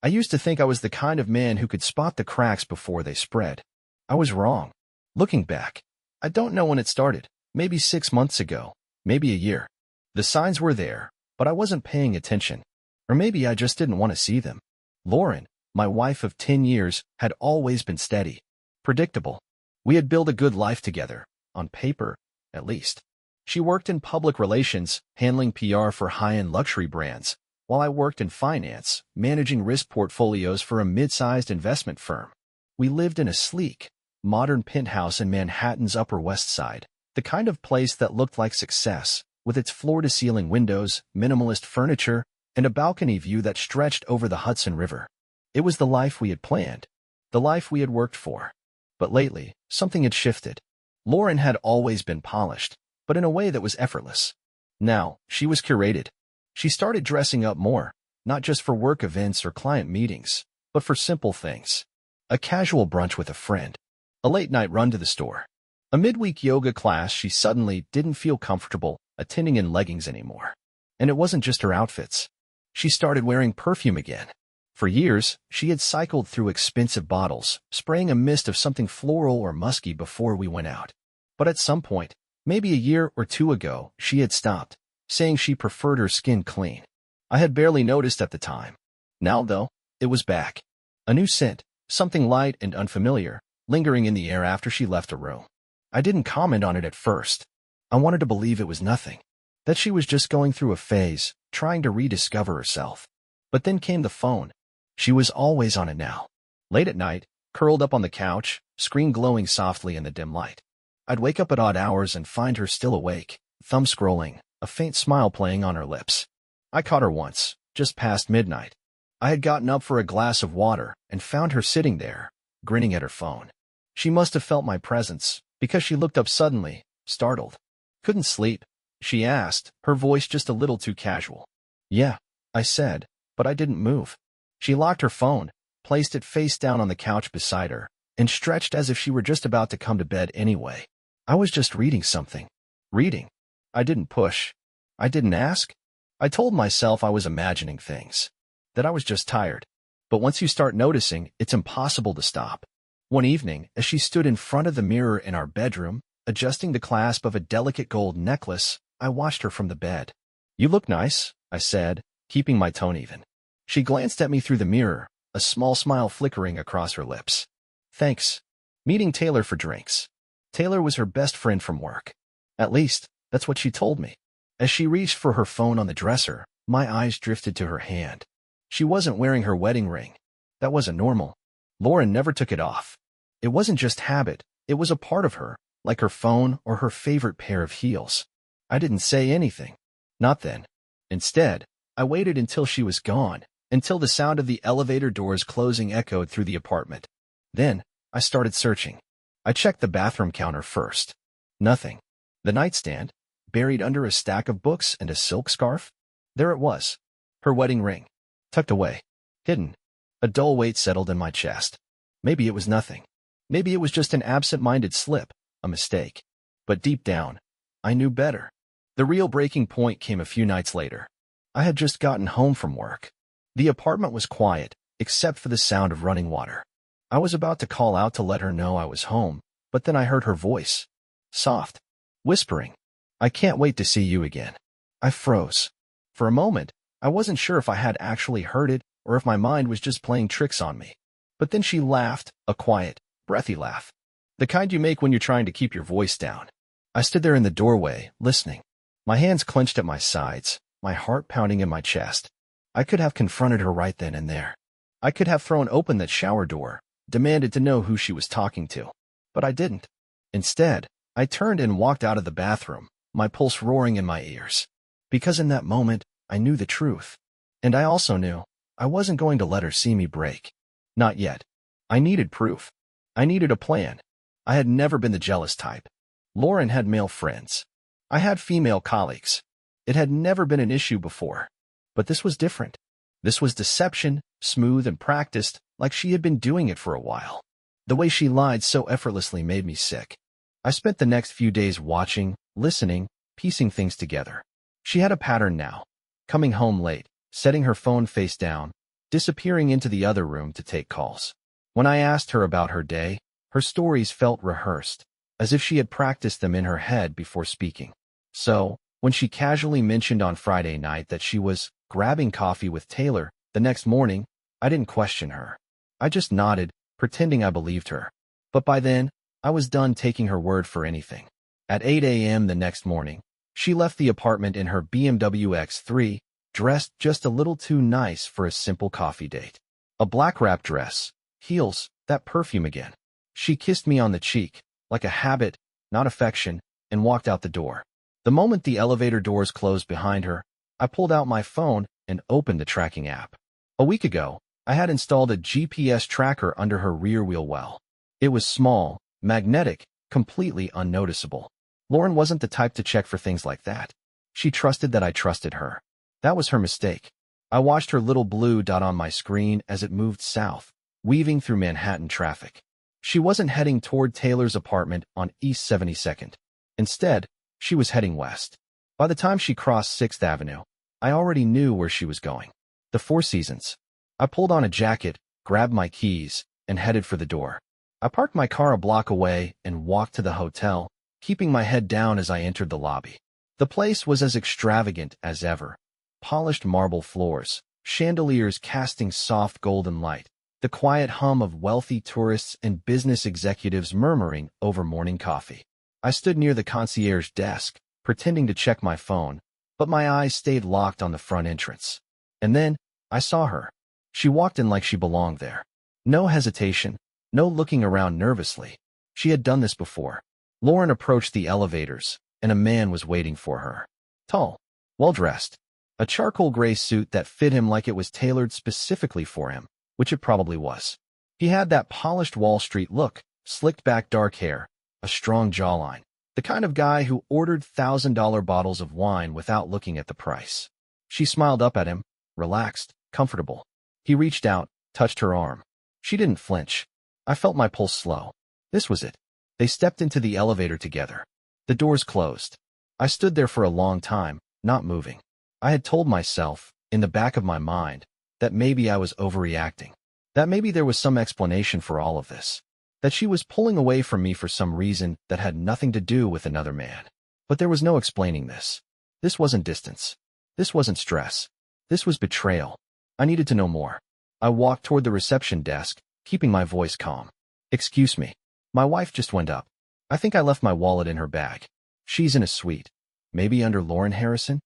I used to think I was the kind of man who could spot the cracks before they spread. I was wrong. Looking back, I don't know when it started, maybe 6 months ago, maybe a year. The signs were there, but I wasn't paying attention. Or maybe I just didn't want to see them. Lauren, my wife of 10 years, had always been steady, predictable. We had built a good life together, on paper, at least. She worked in public relations, handling PR for high-end luxury brands, while I worked in finance, managing risk portfolios for a mid-sized investment firm. We lived in a sleek, modern penthouse in Manhattan's Upper West Side, the kind of place that looked like success, with its floor-to-ceiling windows, minimalist furniture, and a balcony view that stretched over the Hudson River. It was the life we had planned, the life we had worked for. But lately, something had shifted. Lauren had always been polished, but in a way that was effortless. Now, she was curated. She started dressing up more, not just for work events or client meetings, but for simple things. A casual brunch with a friend, a late-night run to the store, a midweek yoga class she suddenly didn't feel comfortable attending in leggings anymore. And it wasn't just her outfits. She started wearing perfume again. For years, she had cycled through expensive bottles, spraying a mist of something floral or musky before we went out. But at some point, maybe a year or two ago, she had stopped, saying she preferred her skin clean. I had barely noticed at the time. Now, though, it was back. A new scent, something light and unfamiliar, lingering in the air after she left the room. I didn't comment on it at first. I wanted to believe it was nothing, that she was just going through a phase, trying to rediscover herself. But then came the phone. She was always on it now. Late at night, curled up on the couch, screen glowing softly in the dim light. I'd wake up at odd hours and find her still awake, thumb scrolling, a faint smile playing on her lips. I caught her once, just past midnight. I had gotten up for a glass of water and found her sitting there, grinning at her phone. She must have felt my presence, because she looked up suddenly, startled. "Couldn't sleep?" she asked, her voice just a little too casual. "Yeah," I said, but I didn't move. She locked her phone, placed it face down on the couch beside her, and stretched as if she were just about to come to bed anyway. I was just reading something. Reading. I didn't push. I didn't ask. I told myself I was imagining things, that I was just tired. But once you start noticing, it's impossible to stop. One evening, as she stood in front of the mirror in our bedroom, adjusting the clasp of a delicate gold necklace, I watched her from the bed. "You look nice," I said, keeping my tone even. She glanced at me through the mirror, a small smile flickering across her lips. "Thanks." Meeting Taylor for drinks. Taylor was her best friend from work. At least, that's what she told me. As she reached for her phone on the dresser, my eyes drifted to her hand. She wasn't wearing her wedding ring. That wasn't normal. Lauren never took it off. It wasn't just habit, it was a part of her, like her phone or her favorite pair of heels. I didn't say anything. Not then. Instead, I waited until she was gone, until the sound of the elevator doors closing echoed through the apartment. Then, I started searching. I checked the bathroom counter first. Nothing. The nightstand, buried under a stack of books and a silk scarf? There it was. Her wedding ring. Tucked away. Hidden. A dull weight settled in my chest. Maybe it was nothing. Maybe it was just an absent-minded slip, a mistake. But deep down, I knew better. The real breaking point came a few nights later. I had just gotten home from work. The apartment was quiet, except for the sound of running water. I was about to call out to let her know I was home, but then I heard her voice. Soft. Whispering. "I can't wait to see you again." I froze. For a moment, I wasn't sure if I had actually heard it or if my mind was just playing tricks on me. But then she laughed, a quiet, breathy laugh. The kind you make when you're trying to keep your voice down. I stood there in the doorway, listening. My hands clenched at my sides, my heart pounding in my chest. I could have confronted her right then and there. I could have thrown open that shower door, demanded to know who she was talking to. But I didn't. Instead, I turned and walked out of the bathroom, my pulse roaring in my ears. Because in that moment, I knew the truth. And I also knew I wasn't going to let her see me break. Not yet. I needed proof. I needed a plan. I had never been the jealous type. Lauren had male friends. I had female colleagues. It had never been an issue before. But this was different. This was deception, smooth and practiced, like she had been doing it for a while. The way she lied so effortlessly made me sick. I spent the next few days watching, listening, piecing things together. She had a pattern now. Coming home late, setting her phone face down, disappearing into the other room to take calls. When I asked her about her day, her stories felt rehearsed, as if she had practiced them in her head before speaking. So, when she casually mentioned on Friday night that she was grabbing coffee with Taylor the next morning, I didn't question her. I just nodded, pretending I believed her. But by then, I was done taking her word for anything. At 8 a.m. the next morning, she left the apartment in her BMW X3, dressed just a little too nice for a simple coffee date. A black wrap dress, heels, that perfume again. She kissed me on the cheek, like a habit, not affection, and walked out the door. The moment the elevator doors closed behind her, I pulled out my phone and opened the tracking app. A week ago, I had installed a GPS tracker under her rear wheel well. It was small, magnetic, completely unnoticeable. Lauren wasn't the type to check for things like that. She trusted that I trusted her. That was her mistake. I watched her little blue dot on my screen as it moved south, weaving through Manhattan traffic. She wasn't heading toward Taylor's apartment on East 72nd. Instead, she was heading west. By the time she crossed 6th Avenue, I already knew where she was going. The Four Seasons. I pulled on a jacket, grabbed my keys, and headed for the door. I parked my car a block away and walked to the hotel, keeping my head down as I entered the lobby. The place was as extravagant as ever. Polished marble floors, chandeliers casting soft golden light, the quiet hum of wealthy tourists and business executives murmuring over morning coffee. I stood near the concierge desk, pretending to check my phone, but my eyes stayed locked on the front entrance. And then, I saw her. She walked in like she belonged there. No hesitation, no looking around nervously. She had done this before. Lauren approached the elevators, and a man was waiting for her. Tall, well-dressed, a charcoal gray suit that fit him like it was tailored specifically for him, which it probably was. He had that polished Wall Street look, slicked back dark hair, a strong jawline, the kind of guy who ordered $1,000 bottles of wine without looking at the price. She smiled up at him, relaxed, comfortable. He reached out, touched her arm. She didn't flinch. I felt my pulse slow. This was it. They stepped into the elevator together. The doors closed. I stood there for a long time, not moving. I had told myself, in the back of my mind, that maybe I was overreacting. That maybe there was some explanation for all of this. That she was pulling away from me for some reason that had nothing to do with another man. But there was no explaining this. This wasn't distance. This wasn't stress. This was betrayal. I needed to know more. I walked toward the reception desk, keeping my voice calm. Excuse me. My wife just went up. I think I left my wallet in her bag. She's in a suite. Maybe under Lauren Harrison?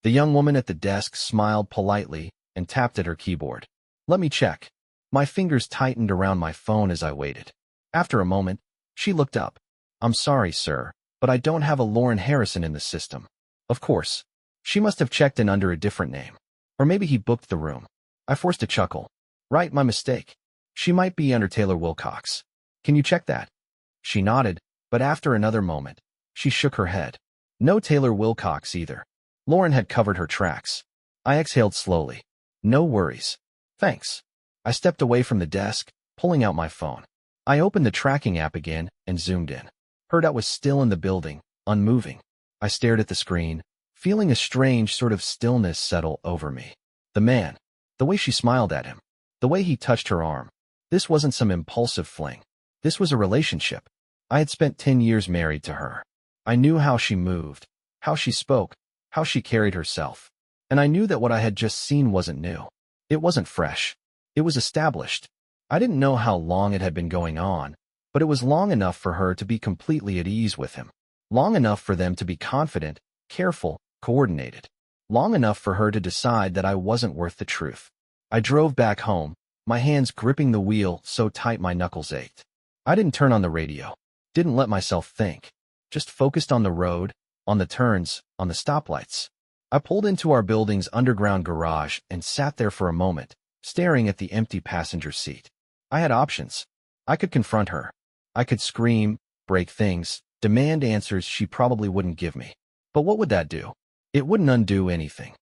The young woman at the desk smiled politely and tapped at her keyboard. Let me check. My fingers tightened around my phone as I waited. After a moment, she looked up. I'm sorry, sir, but I don't have a Lauren Harrison in the system. Of course. She must have checked in under a different name. Or maybe he booked the room. I forced a chuckle. Right, my mistake. She might be under Taylor Wilcox. Can you check that? She nodded, but after another moment, she shook her head. No Taylor Wilcox either. Lauren had covered her tracks. I exhaled slowly. No worries. Thanks. I stepped away from the desk, pulling out my phone. I opened the tracking app again and zoomed in. Her dot was still in the building, unmoving. I stared at the screen, feeling a strange sort of stillness settle over me. The man, the way she smiled at him, the way he touched her arm. This wasn't some impulsive fling. This was a relationship. I had spent 10 years married to her. I knew how she moved, how she spoke, how she carried herself. And I knew that what I had just seen wasn't new. It wasn't fresh. It was established. I didn't know how long it had been going on, but it was long enough for her to be completely at ease with him. Long enough for them to be confident, careful, coordinated. Long enough for her to decide that I wasn't worth the truth. I drove back home, my hands gripping the wheel so tight my knuckles ached. I didn't turn on the radio. Didn't let myself think. Just focused on the road, on the turns, on the stoplights. I pulled into our building's underground garage and sat there for a moment, staring at the empty passenger seat. I had options. I could confront her. I could scream, break things, demand answers she probably wouldn't give me. But what would that do? It wouldn't undo anything.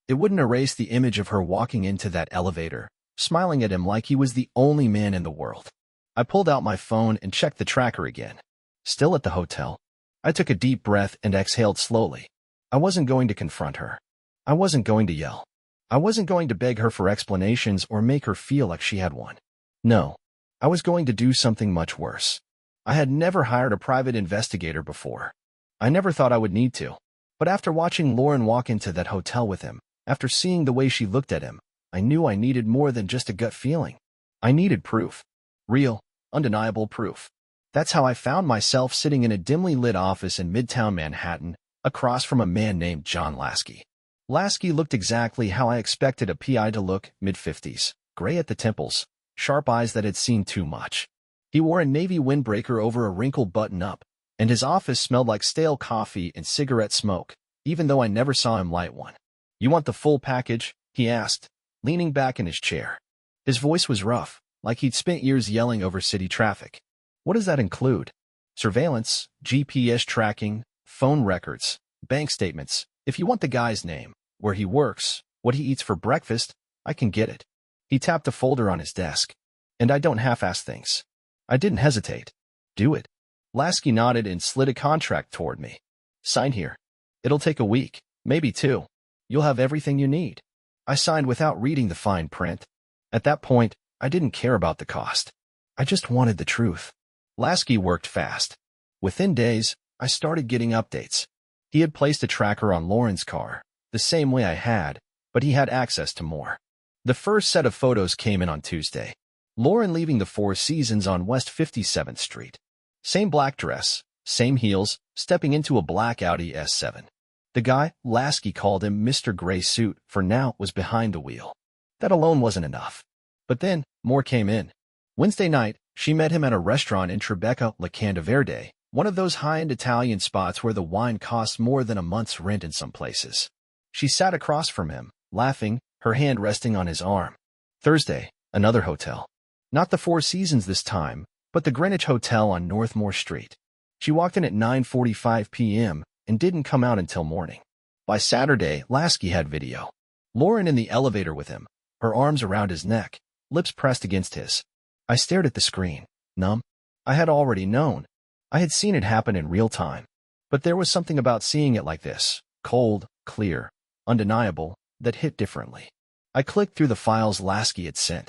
It wouldn't erase the image of her walking into that elevator, smiling at him like he was the only man in the world. I pulled out my phone and checked the tracker again. Still at the hotel. I took a deep breath and exhaled slowly. I wasn't going to confront her. I wasn't going to yell. I wasn't going to beg her for explanations or make her feel like she had one. No, I was going to do something much worse. I had never hired a private investigator before. I never thought I would need to. But after watching Lauren walk into that hotel with him, after seeing the way she looked at him, I knew I needed more than just a gut feeling. I needed proof. Real, undeniable proof. That's how I found myself sitting in a dimly lit office in Midtown Manhattan, across from a man named John Lasky. Lasky looked exactly how I expected a PI to look, mid-50s, gray at the temples, sharp eyes that had seen too much. He wore a navy windbreaker over a wrinkled button-up, and his office smelled like stale coffee and cigarette smoke, even though I never saw him light one. "You want the full package?" he asked, leaning back in his chair. His voice was rough, like he'd spent years yelling over city traffic. "What does that include?" "Surveillance, GPS tracking, phone records, bank statements. If you want the guy's name, where he works, what he eats for breakfast, I can get it." He tapped a folder on his desk. "And I don't half-ass things." I didn't hesitate. "Do it." Lasky nodded and slid a contract toward me. "Sign here. It'll take a week, maybe 2. You'll have everything you need." I signed without reading the fine print. At that point, I didn't care about the cost. I just wanted the truth. Lasky worked fast. Within days, I started getting updates. He had placed a tracker on Lauren's car, the same way I had, but he had access to more. The first set of photos came in on Tuesday. Lauren leaving the Four Seasons on West 57th Street. Same black dress, same heels, stepping into a black Audi S7. The guy, Lasky called him Mr. Gray Suit, for now was behind the wheel. That alone wasn't enough. But then, more came in. Wednesday night, she met him at a restaurant in Tribeca, La Canda Verde, one of those high-end Italian spots where the wine costs more than a month's rent in some places. She sat across from him, laughing, her hand resting on his arm. Thursday, another hotel. Not the Four Seasons this time, but the Greenwich Hotel on Northmore Street. She walked in at 9:45 p.m. and didn't come out until morning. By Saturday, Lasky had video. Lauren in the elevator with him, her arms around his neck, lips pressed against his. I stared at the screen, numb. I had already known. I had seen it happen in real time. But there was something about seeing it like this, cold, clear, undeniable, that hit differently. I clicked through the files Lasky had sent.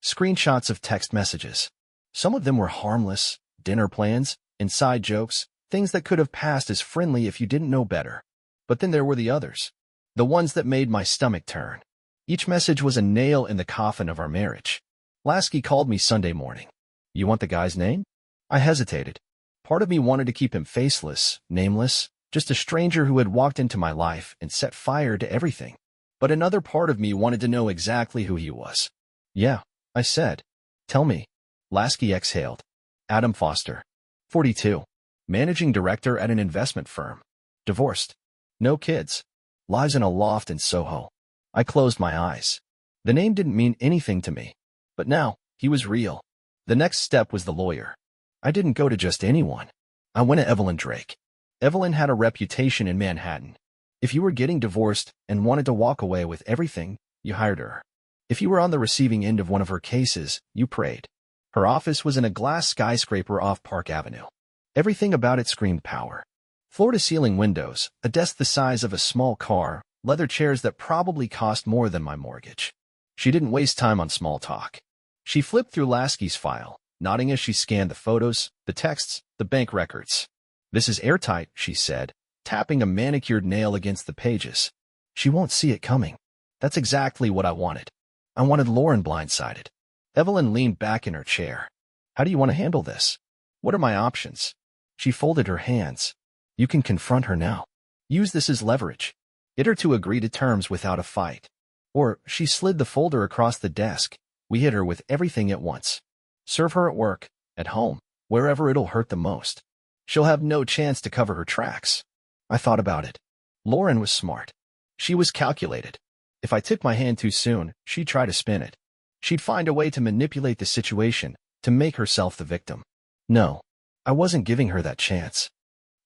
Screenshots of text messages. Some of them were harmless, dinner plans, inside jokes, things that could have passed as friendly if you didn't know better. But then there were the others. The ones that made my stomach turn. Each message was a nail in the coffin of our marriage. Lasky called me Sunday morning. "You want the guy's name?" I hesitated. Part of me wanted to keep him faceless, nameless, just a stranger who had walked into my life and set fire to everything. But another part of me wanted to know exactly who he was. "Yeah," I said. "Tell me." Lasky exhaled. "Adam Foster. 42. Managing director at an investment firm. Divorced. No kids. Lives in a loft in Soho." I closed my eyes. The name didn't mean anything to me. But now, he was real. The next step was the lawyer. I didn't go to just anyone. I went to Evelyn Drake. Evelyn had a reputation in Manhattan. If you were getting divorced and wanted to walk away with everything, you hired her. If you were on the receiving end of one of her cases, you prayed. Her office was in a glass skyscraper off Park Avenue. Everything about it screamed power. Floor-to-ceiling windows, a desk the size of a small car, leather chairs that probably cost more than my mortgage. She didn't waste time on small talk. She flipped through Lasky's file, nodding as she scanned the photos, the texts, the bank records. "This is airtight," she said, tapping a manicured nail against the pages. "She won't see it coming." That's exactly what I wanted. I wanted Lauren blindsided. Evelyn leaned back in her chair. "How do you want to handle this? What are my options?" She folded her hands. "You can confront her now. Use this as leverage. Get her to agree to terms without a fight." Or, she slid the folder across the desk. "We hit her with everything at once. Serve her at work, at home, wherever it'll hurt the most. She'll have no chance to cover her tracks." I thought about it. Lauren was smart. She was calculated. If I took my hand too soon, she'd try to spin it. She'd find a way to manipulate the situation, to make herself the victim. No, I wasn't giving her that chance.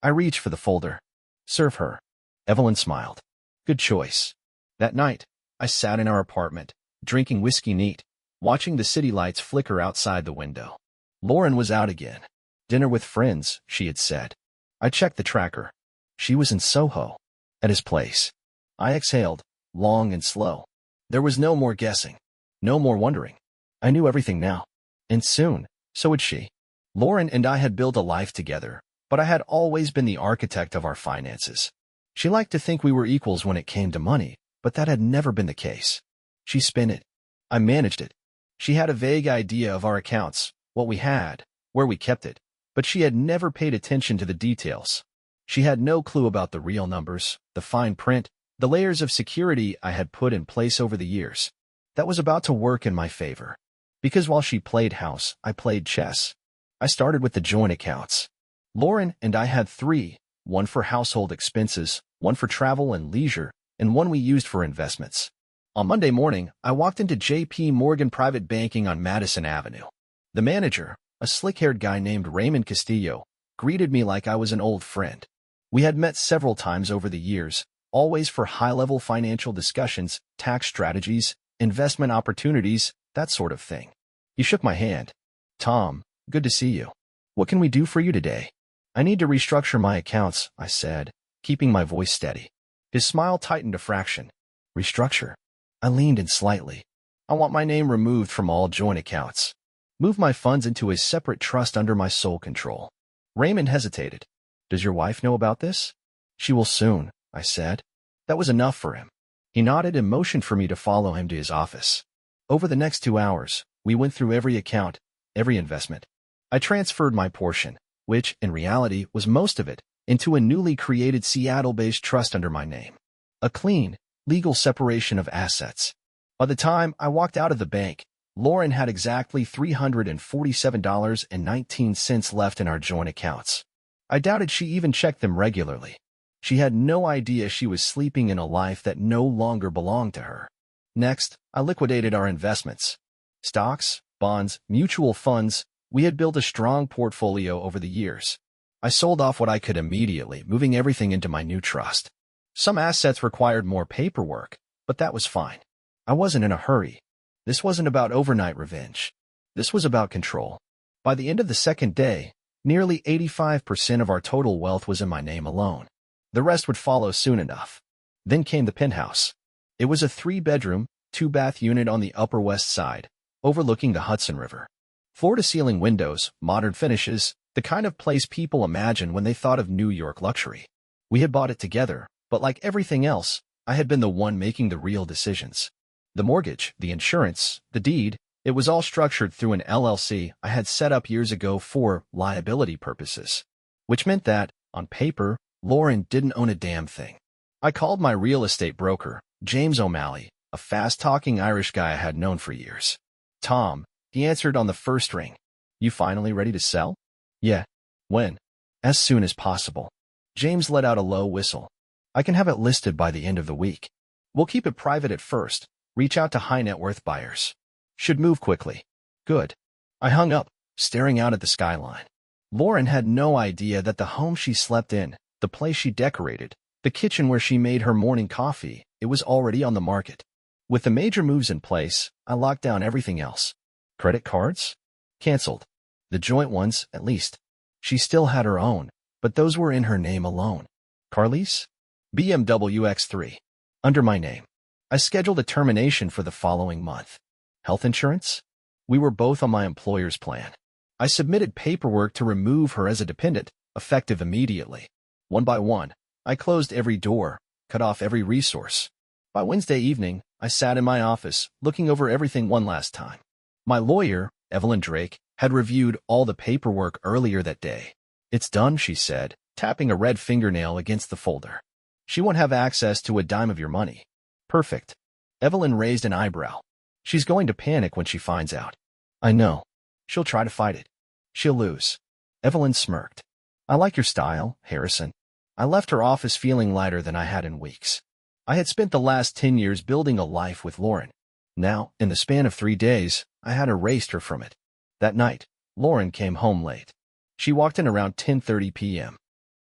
I reached for the folder. "Serve her." Evelyn smiled. "Good choice." That night, I sat in our apartment, drinking whiskey neat, watching the city lights flicker outside the window. Lauren was out again. "Dinner with friends," she had said. I checked the tracker. She was in Soho, at his place. I exhaled, long and slow. There was no more guessing. No more wondering. I knew everything now. And soon, so would she. Lauren and I had built a life together, but I had always been the architect of our finances. She liked to think we were equals when it came to money, but that had never been the case. She spent it. I managed it. She had a vague idea of our accounts, what we had, where we kept it, but she had never paid attention to the details. She had no clue about the real numbers, the fine print, the layers of security I had put in place over the years. That was about to work in my favor. Because while she played house, I played chess. I started with the joint accounts. Lauren and I had three, one for household expenses, one for travel and leisure, and one we used for investments. On Monday morning, I walked into J.P. Morgan Private Banking on Madison Avenue. The manager, a slick-haired guy named Raymond Castillo, greeted me like I was an old friend. We had met several times over the years, always for high-level financial discussions, tax strategies, investment opportunities, that sort of thing. He shook my hand. "Tom, good to see you. What can we do for you today?" "I need to restructure my accounts," I said, keeping my voice steady. His smile tightened a fraction. "Restructure?" I leaned in slightly. "I want my name removed from all joint accounts. Move my funds into a separate trust under my sole control." Raymond hesitated. "Does your wife know about this?" "She will soon," I said. That was enough for him. He nodded and motioned for me to follow him to his office. Over the next 2 hours, we went through every account, every investment. I transferred my portion, which, in reality, was most of it, into a newly created Seattle-based trust under my name. A clean, legal separation of assets. By the time I walked out of the bank, Lauren had exactly $347.19 left in our joint accounts. I doubted she even checked them regularly. She had no idea she was sleeping in a life that no longer belonged to her. Next, I liquidated our investments. Stocks, bonds, mutual funds. We had built a strong portfolio over the years. I sold off what I could immediately, moving everything into my new trust. Some assets required more paperwork, but that was fine. I wasn't in a hurry. This wasn't about overnight revenge. This was about control. By the end of the second day, nearly 85% of our total wealth was in my name alone. The rest would follow soon enough. Then came the penthouse. It was a 3-bedroom, 2-bath unit on the Upper West Side, overlooking the Hudson River. Floor-to-ceiling windows, modern finishes, the kind of place people imagine when they thought of New York luxury. We had bought it together, but like everything else, I had been the one making the real decisions. The mortgage, the insurance, the deed, it was all structured through an LLC I had set up years ago for liability purposes. Which meant that, on paper, Lauren didn't own a damn thing. I called my real estate broker, James O'Malley, a fast-talking Irish guy I had known for years. "Tom," he answered on the first ring. "You finally ready to sell?" "Yeah." "When?" "As soon as possible." James let out a low whistle. "I can have it listed by the end of the week. We'll keep it private at first, reach out to high-net-worth buyers. Should move quickly." "Good." I hung up, staring out at the skyline. Lauren had no idea that the home she slept in, the place she decorated, the kitchen where she made her morning coffee, it was already on the market. With the major moves in place, I locked down everything else. Credit cards? Canceled. The joint ones, at least. She still had her own, but those were in her name alone. Car lease? BMW X3. Under my name. I scheduled a termination for the following month. Health insurance? We were both on my employer's plan. I submitted paperwork to remove her as a dependent, effective immediately. One by one, I closed every door, cut off every resource. By Wednesday evening, I sat in my office, looking over everything one last time. My lawyer, Evelyn Drake, had reviewed all the paperwork earlier that day. "It's done," she said, tapping a red fingernail against the folder. "She won't have access to a dime of your money." "Perfect." Evelyn raised an eyebrow. "She's going to panic when she finds out." "I know. She'll try to fight it. She'll lose." Evelyn smirked. "I like your style, Harrison." I left her office feeling lighter than I had in weeks. I had spent the last 10 years building a life with Lauren. Now, in the span of 3 days, I had erased her from it. That night, Lauren came home late. She walked in around 10:30 p.m.,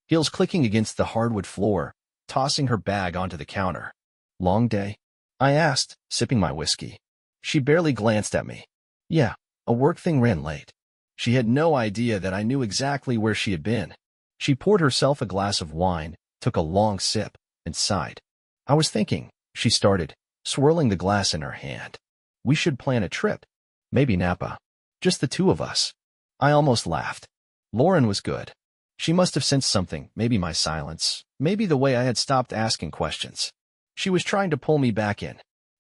heels clicking against the hardwood floor, tossing her bag onto the counter. "Long day?" I asked, sipping my whiskey. She barely glanced at me. "Yeah, a work thing ran late." She had no idea that I knew exactly where she had been. She poured herself a glass of wine, took a long sip, and sighed. "I was thinking," she started, swirling the glass in her hand. We should plan a trip. Maybe Napa. Just the two of us. I almost laughed. Lauren was good. She must have sensed something, maybe my silence, maybe the way I had stopped asking questions. She was trying to pull me back in.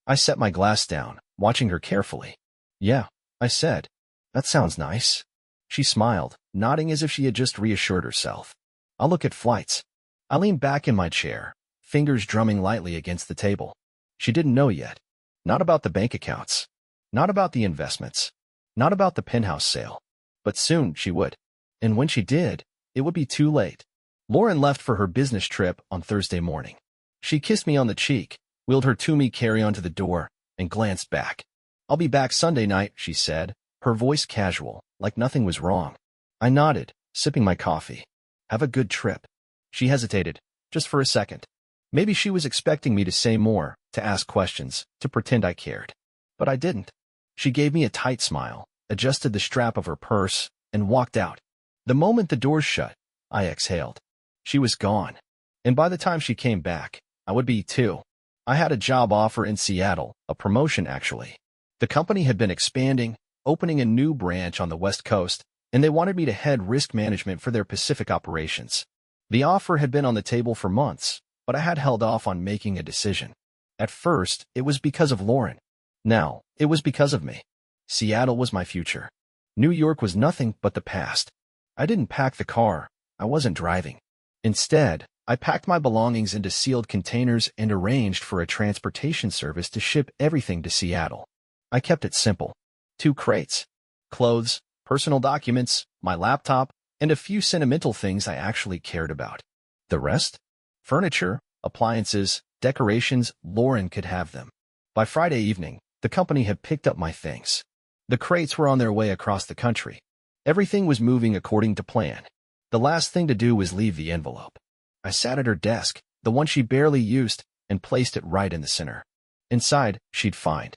I set my glass down, watching her carefully. Yeah, I said. That sounds nice. She smiled, nodding as if she had just reassured herself. I'll look at flights. I leaned back in my chair, fingers drumming lightly against the table. She didn't know yet. Not about the bank accounts. Not about the investments. Not about the penthouse sale. But soon she would. And when she did, it would be too late. Lauren left for her business trip on Thursday morning. She kissed me on the cheek, wheeled her to-me carry-on to the door, and glanced back. I'll be back Sunday night, she said, her voice casual, like nothing was wrong. I nodded, sipping my coffee. Have a good trip. She hesitated, just for a second. Maybe she was expecting me to say more, to ask questions, to pretend I cared. But I didn't. She gave me a tight smile, adjusted the strap of her purse, and walked out. The moment the doors shut, I exhaled. She was gone. And by the time she came back, I would be too. I had a job offer in Seattle, a promotion actually. The company had been expanding, opening a new branch on the West Coast, and they wanted me to head risk management for their Pacific operations. The offer had been on the table for months, but I had held off on making a decision. At first, it was because of Lauren. Now, it was because of me. Seattle was my future. New York was nothing but the past. I didn't pack the car. I wasn't driving. Instead, I packed my belongings into sealed containers and arranged for a transportation service to ship everything to Seattle. I kept it simple. 2 crates. Clothes, personal documents, my laptop, and a few sentimental things I actually cared about. The rest? Furniture, appliances, decorations, Lauren could have them. By Friday evening, the company had picked up my things. The crates were on their way across the country. Everything was moving according to plan. The last thing to do was leave the envelope. I sat at her desk, the one she barely used, and placed it right in the center. Inside, she'd find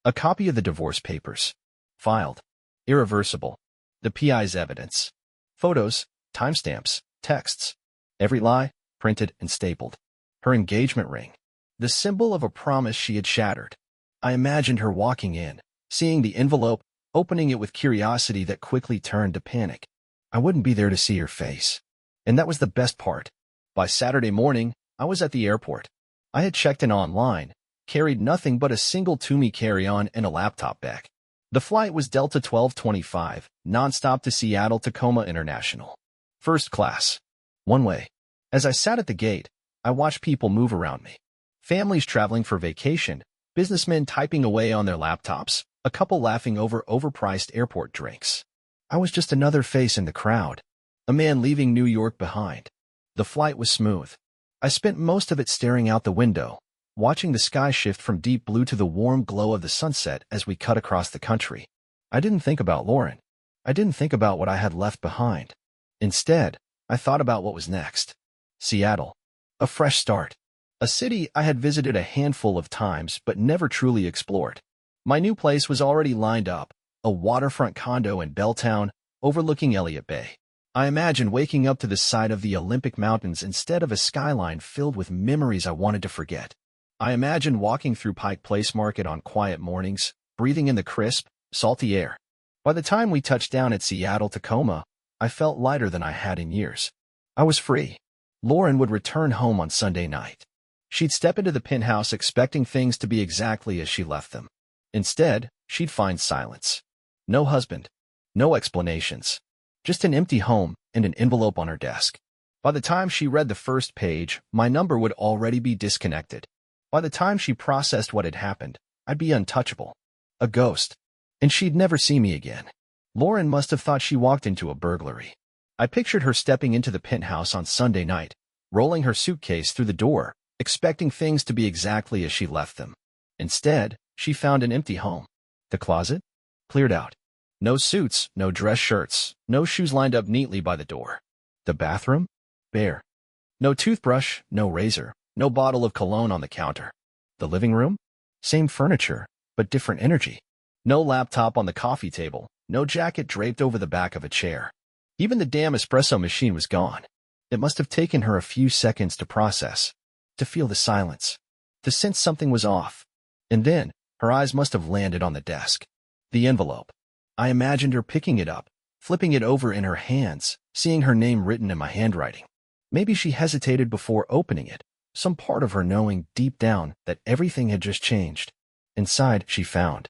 a copy of the divorce papers. Filed. Irreversible. The PI's evidence. Photos, timestamps, texts. Every lie, printed and stapled. Her engagement ring. The symbol of a promise she had shattered. I imagined her walking in, seeing the envelope, opening it with curiosity that quickly turned to panic. I wouldn't be there to see her face. And that was the best part. By Saturday morning, I was at the airport. I had checked in online, carried nothing but a single to-me carry-on and a laptop bag. The flight was Delta 1225, nonstop to Seattle-Tacoma International. First class. One way. As I sat at the gate, I watched people move around me. Families traveling for vacation, businessmen typing away on their laptops, a couple laughing over overpriced airport drinks. I was just another face in the crowd. A man leaving New York behind. The flight was smooth. I spent most of it staring out the window, watching the sky shift from deep blue to the warm glow of the sunset as we cut across the country. I didn't think about Lauren. I didn't think about what I had left behind. Instead, I thought about what was next. Seattle. A fresh start. A city I had visited a handful of times but never truly explored. My new place was already lined up, a waterfront condo in Belltown, overlooking Elliott Bay. I imagined waking up to the side of the Olympic Mountains instead of a skyline filled with memories I wanted to forget. I imagined walking through Pike Place Market on quiet mornings, breathing in the crisp, salty air. By the time we touched down at Seattle-Tacoma, I felt lighter than I had in years. I was free. Lauren would return home on Sunday night. She'd step into the penthouse expecting things to be exactly as she left them. Instead, she'd find silence. No husband. No explanations. Just an empty home and an envelope on her desk. By the time she read the first page, my number would already be disconnected. By the time she processed what had happened, I'd be untouchable. A ghost. And she'd never see me again. Lauren must have thought she walked into a burglary. I pictured her stepping into the penthouse on Sunday night, rolling her suitcase through the door, expecting things to be exactly as she left them. Instead, she found an empty home. The closet? Cleared out. No suits, no dress shirts, no shoes lined up neatly by the door. The bathroom? Bare. No toothbrush, no razor, no bottle of cologne on the counter. The living room? Same furniture, but different energy. No laptop on the coffee table, no jacket draped over the back of a chair. Even the damn espresso machine was gone. It must have taken her a few seconds to process, to feel the silence, to sense something was off. And then, her eyes must have landed on the desk. The envelope. I imagined her picking it up, flipping it over in her hands, seeing her name written in my handwriting. Maybe she hesitated before opening it, some part of her knowing deep down that everything had just changed. Inside, she found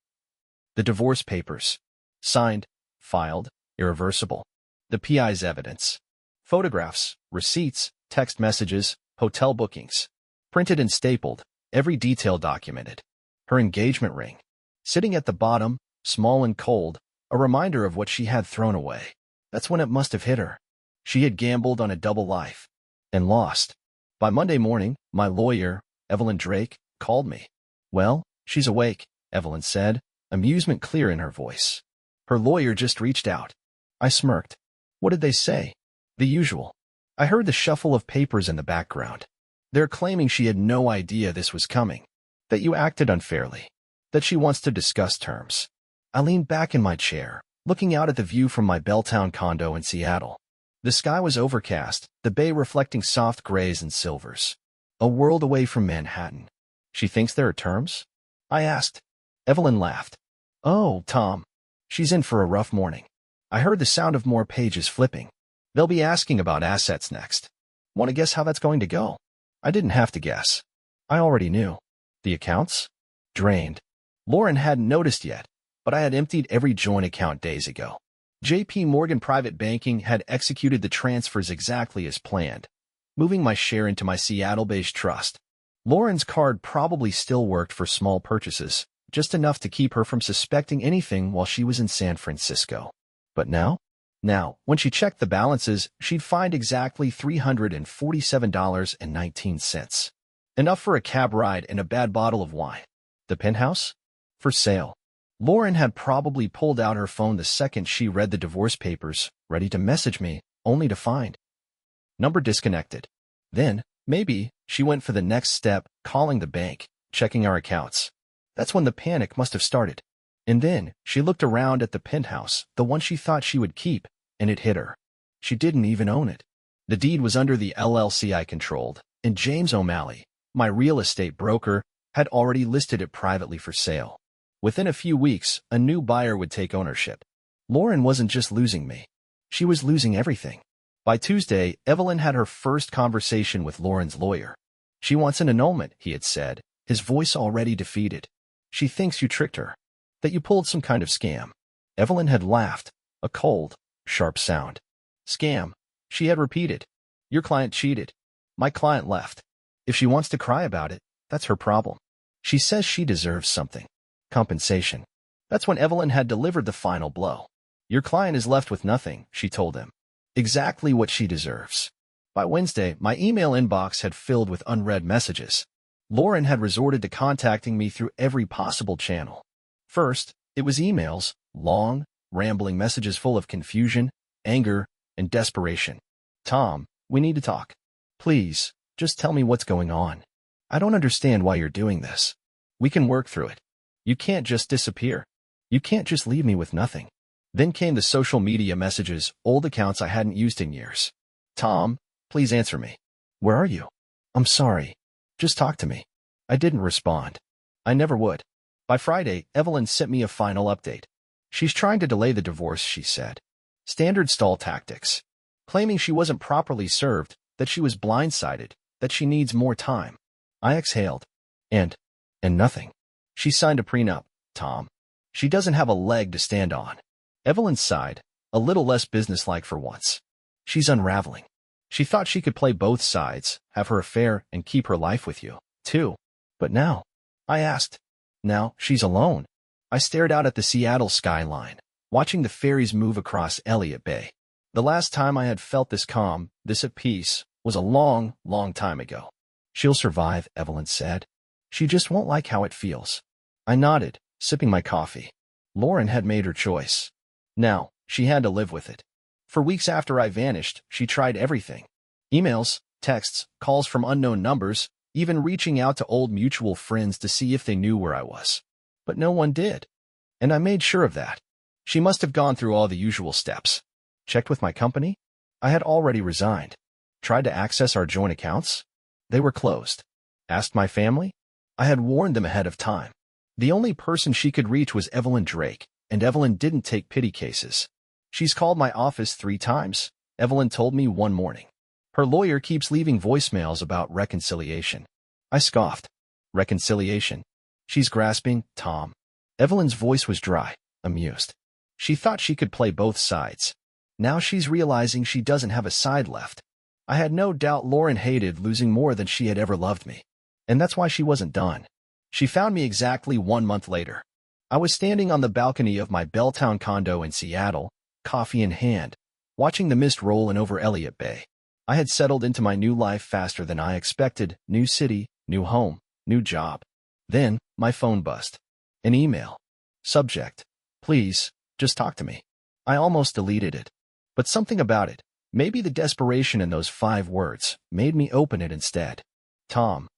the divorce papers. Signed, filed, irreversible. The PI's evidence. Photographs, receipts, text messages, hotel bookings. Printed and stapled, every detail documented. Her engagement ring. Sitting at the bottom, small and cold, a reminder of what she had thrown away. That's when it must have hit her. She had gambled on a double life. And lost. By Monday morning, my lawyer, Evelyn Drake, called me. Well, she's awake, Evelyn said, amusement clear in her voice. Her lawyer just reached out. I smirked. What did they say? The usual. I heard the shuffle of papers in the background. They're claiming she had no idea this was coming. That you acted unfairly. That she wants to discuss terms. I leaned back in my chair, looking out at the view from my Belltown condo in Seattle. The sky was overcast, the bay reflecting soft grays and silvers. A world away from Manhattan. She thinks there are terms? I asked. Evelyn laughed. Oh, Tom. She's in for a rough morning. I heard the sound of more pages flipping. They'll be asking about assets next. Want to guess how that's going to go? I didn't have to guess. I already knew. The accounts? Drained. Lauren hadn't noticed yet, but I had emptied every joint account days ago. J.P. Morgan Private Banking had executed the transfers exactly as planned, moving my share into my Seattle-based trust. Lauren's card probably still worked for small purchases, just enough to keep her from suspecting anything while she was in San Francisco. But now, when she checked the balances, she'd find exactly $347.19. Enough for a cab ride and a bad bottle of wine. The penthouse? For sale. Lauren had probably pulled out her phone the second she read the divorce papers, ready to message me, only to find number disconnected. Then, maybe, she went for the next step, calling the bank, checking our accounts. That's when the panic must have started. And then, she looked around at the penthouse, the one she thought she would keep, and it hit her. She didn't even own it. The deed was under the LLC I controlled, and James O'Malley, my real estate broker, had already listed it privately for sale. Within a few weeks, a new buyer would take ownership. Lauren wasn't just losing me. She was losing everything. By Tuesday, Evelyn had her first conversation with Lauren's lawyer. She wants an annulment, he had said, his voice already defeated. She thinks you tricked her. That you pulled some kind of scam. Evelyn had laughed, a cold, sharp sound. Scam, she had repeated. Your client cheated. My client left. If she wants to cry about it, that's her problem. She says she deserves something. Compensation. That's when Evelyn had delivered the final blow. Your client is left with nothing, she told him. Exactly what she deserves. By Wednesday, my email inbox had filled with unread messages. Lauren had resorted to contacting me through every possible channel. First, it was emails, long, rambling messages full of confusion, anger, and desperation. Tom, we need to talk. Please, just tell me what's going on. I don't understand why you're doing this. We can work through it. You can't just disappear. You can't just leave me with nothing. Then came the social media messages, old accounts I hadn't used in years. Tom, please answer me. Where are you? I'm sorry. Just talk to me. I didn't respond. I never would. By Friday, Evelyn sent me a final update. She's trying to delay the divorce, she said. Standard stall tactics. Claiming she wasn't properly served, that she was blindsided, that she needs more time. I exhaled. And nothing. She signed a prenup, Tom. She doesn't have a leg to stand on. Evelyn sighed, a little less businesslike for once. She's unraveling. She thought she could play both sides, have her affair, and keep her life with you, too. But now? I asked. Now, she's alone. I stared out at the Seattle skyline, watching the ferries move across Elliott Bay. The last time I had felt this calm, this at peace, was a long, long time ago. She'll survive, Evelyn said. She just won't like how it feels. I nodded, sipping my coffee. Lauren had made her choice. Now, she had to live with it. For weeks after I vanished, she tried everything. Emails, texts, calls from unknown numbers, even reaching out to old mutual friends to see if they knew where I was. But no one did. And I made sure of that. She must have gone through all the usual steps. Checked with my company? I had already resigned. Tried to access our joint accounts? They were closed. Asked my family? I had warned them ahead of time. The only person she could reach was Evelyn Drake, and Evelyn didn't take pity cases. She's called my office 3 times, Evelyn told me one morning. Her lawyer keeps leaving voicemails about reconciliation. I scoffed. Reconciliation? She's grasping, Tom. Evelyn's voice was dry, amused. She thought she could play both sides. Now she's realizing she doesn't have a side left. I had no doubt Lauren hated losing more than she had ever loved me. And that's why she wasn't done. She found me exactly 1 month later. I was standing on the balcony of my Belltown condo in Seattle, coffee in hand, watching the mist roll in over Elliott Bay. I had settled into my new life faster than I expected. New city, new home, new job. Then, my phone buzzed. An email. Subject: please, just talk to me. I almost deleted it. But something about it, maybe the desperation in those 5 words, made me open it instead. Tom,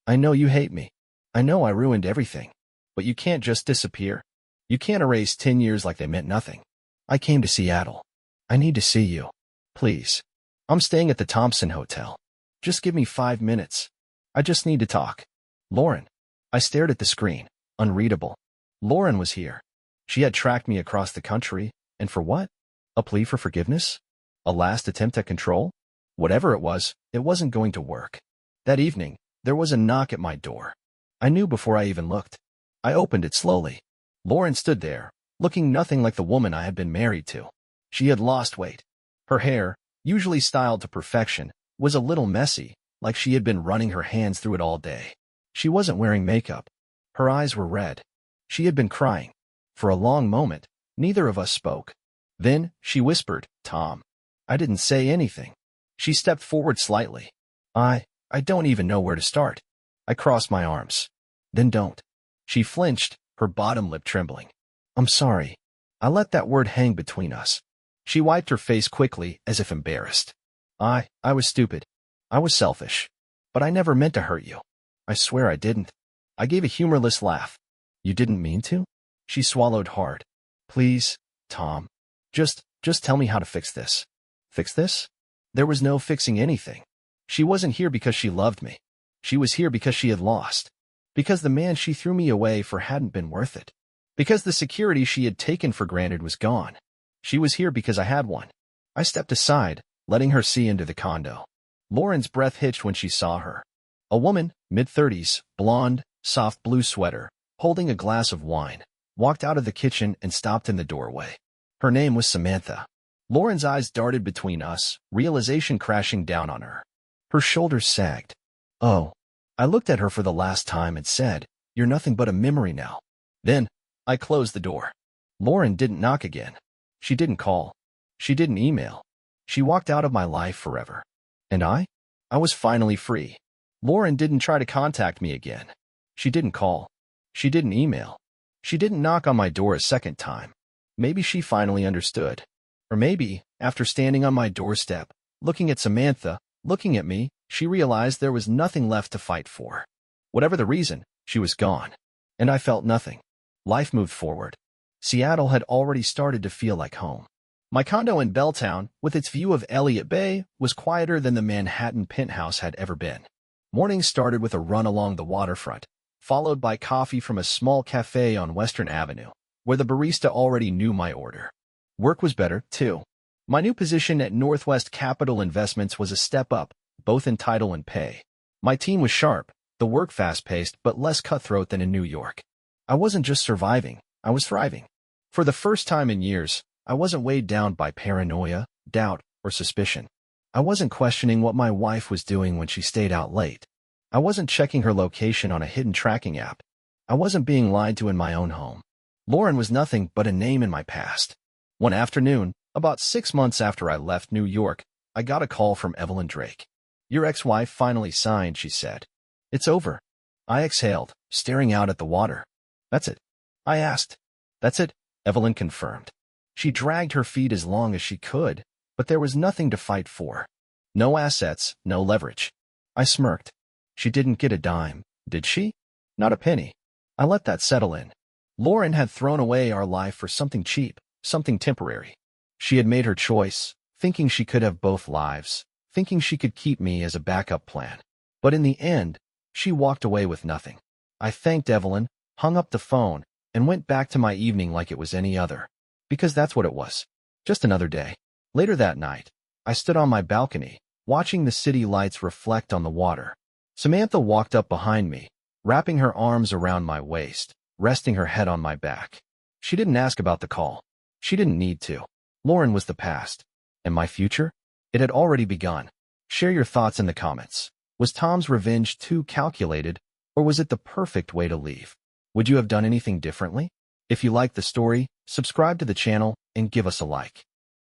I know you hate me. I know I ruined everything. But you can't just disappear. You can't erase 10 years like they meant nothing. I came to Seattle. I need to see you. Please. I'm staying at the Thompson Hotel. Just give me 5 minutes. I just need to talk. Lauren. I stared at the screen, unreadable. Lauren was here. She had tracked me across the country, and for what? A plea for forgiveness? A last attempt at control? Whatever it wasn't going to work. That evening, there was a knock at my door. I knew before I even looked. I opened it slowly. Lauren stood there, looking nothing like the woman I had been married to. She had lost weight. Her hair, usually styled to perfection, was a little messy, like she had been running her hands through it all day. She wasn't wearing makeup. Her eyes were red. She had been crying. For a long moment, neither of us spoke. Then, she whispered, Tom. I didn't say anything. She stepped forward slightly. I don't even know where to start. I crossed my arms. Then don't. She flinched, her bottom lip trembling. I'm sorry. I let that word hang between us. She wiped her face quickly, as if embarrassed. I was stupid. I was selfish. But I never meant to hurt you. I swear I didn't. I gave a humorless laugh. You didn't mean to? She swallowed hard. Please, Tom. Just tell me how to fix this. Fix this? There was no fixing anything. She wasn't here because she loved me. She was here because she had lost. Because the man she threw me away for hadn't been worth it. Because the security she had taken for granted was gone. She was here because I had one. I stepped aside, letting her see into the condo. Lauren's breath hitched when she saw her. A woman, mid-30s, blonde, soft blue sweater, holding a glass of wine, walked out of the kitchen and stopped in the doorway. Her name was Samantha. Lauren's eyes darted between us, realization crashing down on her. Her shoulders sagged. Oh. I looked at her for the last time and said, You're nothing but a memory now. Then, I closed the door. Lauren didn't knock again. She didn't call. She didn't email. She walked out of my life forever. And I was finally free. Lauren didn't try to contact me again. She didn't call. She didn't email. She didn't knock on my door a second time. Maybe she finally understood. Or maybe, after standing on my doorstep, looking at Samantha, looking at me, she realized there was nothing left to fight for. Whatever the reason, she was gone. And I felt nothing. Life moved forward. Seattle had already started to feel like home. My condo in Belltown, with its view of Elliott Bay, was quieter than the Manhattan penthouse had ever been. Mornings started with a run along the waterfront, followed by coffee from a small cafe on Western Avenue, where the barista already knew my order. Work was better, too. My new position at Northwest Capital Investments was a step up, both in title and pay. My team was sharp, the work fast-paced but less cutthroat than in New York. I wasn't just surviving, I was thriving. For the first time in years, I wasn't weighed down by paranoia, doubt, or suspicion. I wasn't questioning what my wife was doing when she stayed out late. I wasn't checking her location on a hidden tracking app. I wasn't being lied to in my own home. Lauren was nothing but a name in my past. One afternoon, about 6 months after I left New York, I got a call from Evelyn Drake. Your ex-wife finally signed, she said. It's over. I exhaled, staring out at the water. That's it. I asked. That's it, Evelyn confirmed. She dragged her feet as long as she could, but there was nothing to fight for. No assets, no leverage. I smirked. She didn't get a dime, did she? Not a penny. I let that settle in. Lauren had thrown away our life for something cheap, something temporary. She had made her choice, thinking she could have both lives, thinking she could keep me as a backup plan. But in the end, she walked away with nothing. I thanked Evelyn, hung up the phone, and went back to my evening like it was any other. Because that's what it was. Just another day. Later that night, I stood on my balcony, watching the city lights reflect on the water. Samantha walked up behind me, wrapping her arms around my waist, resting her head on my back. She didn't ask about the call. She didn't need to. Lauren was the past. And my future? It had already begun. Share your thoughts in the comments. Was Tom's revenge too calculated, or was it the perfect way to leave? Would you have done anything differently? If you liked the story, subscribe to the channel and give us a like.